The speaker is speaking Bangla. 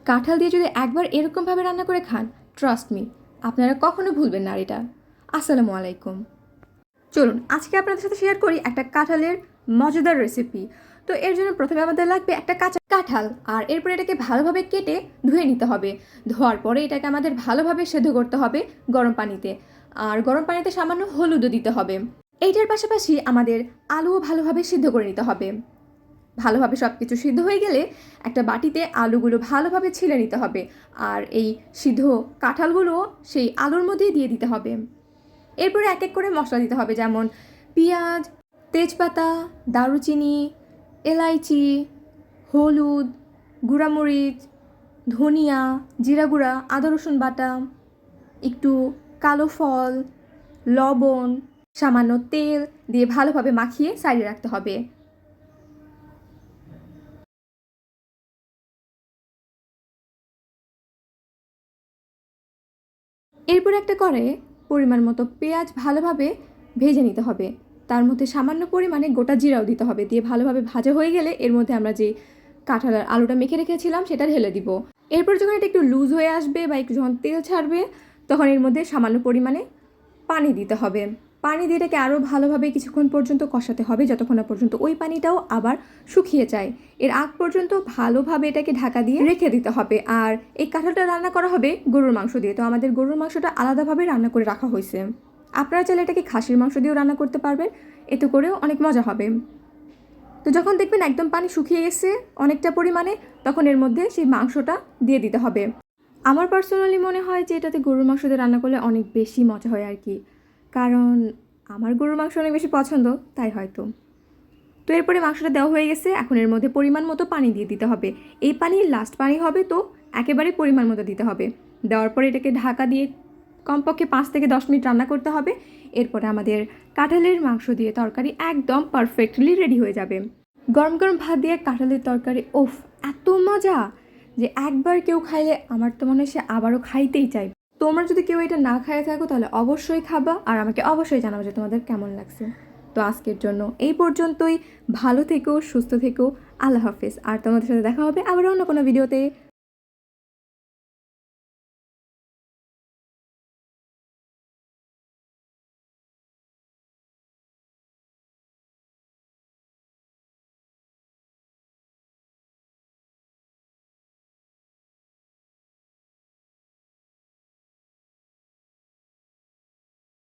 কাঁঠাল দিয়ে যদি একবার এরকমভাবে রান্না করে খান, ট্রাস্ট মি, আপনারা কখনো ভুলবেন না এটা। আসসালামু আলাইকুম। চলুন আজকে আপনাদের সাথে শেয়ার করি একটা কাঁঠালের মজাদার রেসিপি। তো এর জন্য প্রথমে আমাদের লাগবে একটা কাঁচা কাঁঠাল, আর এরপর এটাকে ভালোভাবে কেটে ধুয়ে নিতে হবে। ধোয়ার পরে এটাকে আমাদের ভালোভাবে সেদ্ধ করতে হবে গরম পানিতে, আর গরম পানিতে সামান্য হলুদও দিতে হবে। এইটার পাশাপাশি আমাদের আলুও ভালোভাবে সিদ্ধ করে নিতে হবে। ভালোভাবে সব কিছু সিদ্ধ হয়ে গেলে একটা বাটিতে আলুগুলো ভালোভাবে ছিলে নিতে হবে, আর এই সিদ্ধ কাঁঠালগুলো সেই আলুর মধ্যেই দিয়ে দিতে হবে। এরপরে এক এক করে মশলা দিতে হবে, যেমন পেঁয়াজ, তেজপাতা, দারুচিনি, এলাইচি, হলুদ, গুঁড়ামরিচ, ধনিয়া, জিরা গুঁড়া, আদা রসুন বাটা, একটু কালো ফল, লবণ, সামান্য তেল দিয়ে ভালোভাবে মাখিয়ে সাইডে রাখতে হবে। এরপর একটা কড়াইয়ে পরিমাণ মতো পেঁয়াজ ভালোভাবে ভেজে নিতে হবে। তার মধ্যে সামান্য পরিমাণে গোটা জিরাও দিতে হবে। দিয়ে ভালোভাবে ভাজা হয়ে গেলে এর মধ্যে আমরা যে কাঁঠাল আর আলুটা মেখে রেখেছিলাম সেটা ঢেলে দিব। এরপর যখন এটা একটু লুজ হয়ে আসবে বা একটু যখন তেল ছাড়বে, তখন এর মধ্যে সামান্য পরিমাণে পানি দিতে হবে। পানি দিয়ে এটাকে আরও ভালোভাবে কিছুক্ষণ পর্যন্ত কষাতে হবে, যতক্ষণ না পর্যন্ত ওই পানিটাও আবার শুকিয়ে যায়। এর আগ পর্যন্ত ভালোভাবে এটাকে ঢাকা দিয়ে রেখে দিতে হবে। আর এই কাঁঠালটা রান্না করা হবে গরুর মাংস দিয়ে, তো আমাদের গরুর মাংসটা আলাদাভাবে রান্না করে রাখা হয়েছে। আপনারা চাইলে এটাকে খাসির মাংস দিয়েও রান্না করতে পারবেন, এতে করেও অনেক মজা হবে। তো যখন দেখবেন একদম পানি শুকিয়ে গেছে অনেকটা পরিমাণে, তখন এর মধ্যে সেই মাংসটা দিয়ে দিতে হবে। আমার পার্সোনালি মনে হয় যে এটাতে গরুর মাংস দিয়ে রান্না করলে অনেক বেশি মজা হয় আর কি, কারণ আমার গরুর মাংস অনেক বেশি পছন্দ, তাই হয়তো। তো এরপরে মাংসটা দেওয়া হয়ে গেছে, এখন এর মধ্যে পরিমাণ মতো পানি দিয়ে দিতে হবে। এই পানি লাস্ট পানি হবে, তো একেবারে পরিমাণ মতো দিতে হবে। দেওয়ার পরে এটাকে ঢাকা দিয়ে কমপক্ষে 5 থেকে 10 মিনিট রান্না করতে হবে। এরপরে আমাদের কাঁঠালের মাংস দিয়ে তরকারি একদম পারফেক্টলি রেডি হয়ে যাবে। গরম গরম ভাত দিয়ে কাঁঠালের তরকারি, ওফ, এত মজা যে একবার কেউ খাইলে আমার তো মনে হয় সে আবারও খাইতেই চাইবে। তোমরা যদি কেউ এটা না খাইয়ে থাকো তাহলে অবশ্যই খাবা, আর আমাকে অবশ্যই জানাবো যে তোমাদের কেমন লাগছে। তো আজকের জন্য এই পর্যন্তই। ভালো থেকো, সুস্থ থেকো, আল্লাহ হাফেজ। আর তোমাদের সাথে দেখা হবে আবার অন্য কোনো ভিডিওতে।